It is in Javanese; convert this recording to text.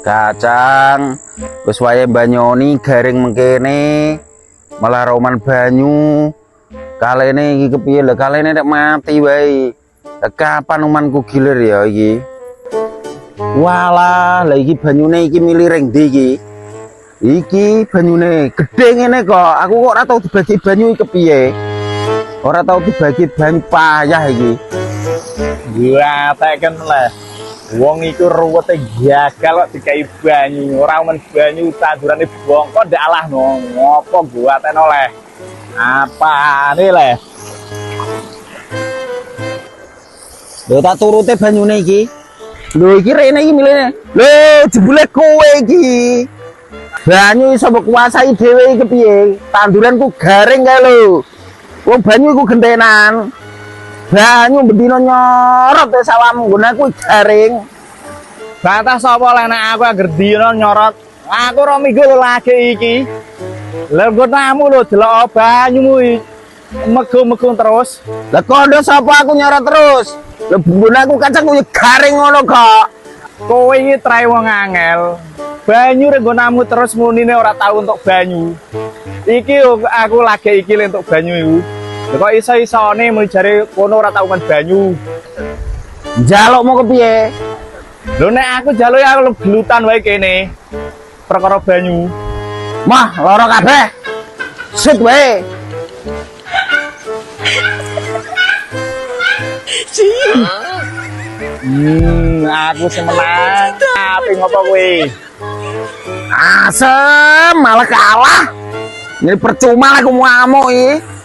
Kacang wis wayahe banyoni garing mengkene malah roman banyu kalene iki kepiye lho kalene nek mati wae kapan umanku gilir ya iki walah lah iki banyune iki miliring ndi iki banyune gedhe ngene kok aku kok ora tau dibagi banyu iki kepiye ora tau dibagi banyu payah iki ya teken lah wong iku ruwete gagal kok dikai banyu ora men banyu tandurane bongko ndak alahno ngopo gua ten oleh apane le lho tak turute banyune iki lho iki rene iki milene lho jebule kowe iki banyu iso mbok kuasai dhewe iki piye tanduranku garing kae lho wong banyu iku gentenan banyu bendino nyorot e sawahmu nggon aku garing bantah sapa lek nek aku anger dino nyorot aku ora minggu lagi iki lha nggonamu lho delok banyumu mego-mego terus lah kondo sapa aku nyorot terus lho nggon aku kacang kuwi garing ngono kok kowe iki trae wong angel banyu renggonamu terus munine ora tau untuk banyu iki aku lagi iki untuk banyu iku kok iso-isone mung jare kono ora tau men banyu njalukmu kepiye lho nek aku njaluk aku gelutan wae kene perkara banyu mah loro kabeh sit wae aku semenang tapi ngopo kowe asem malah kalah ini percuma aku mau amuk iki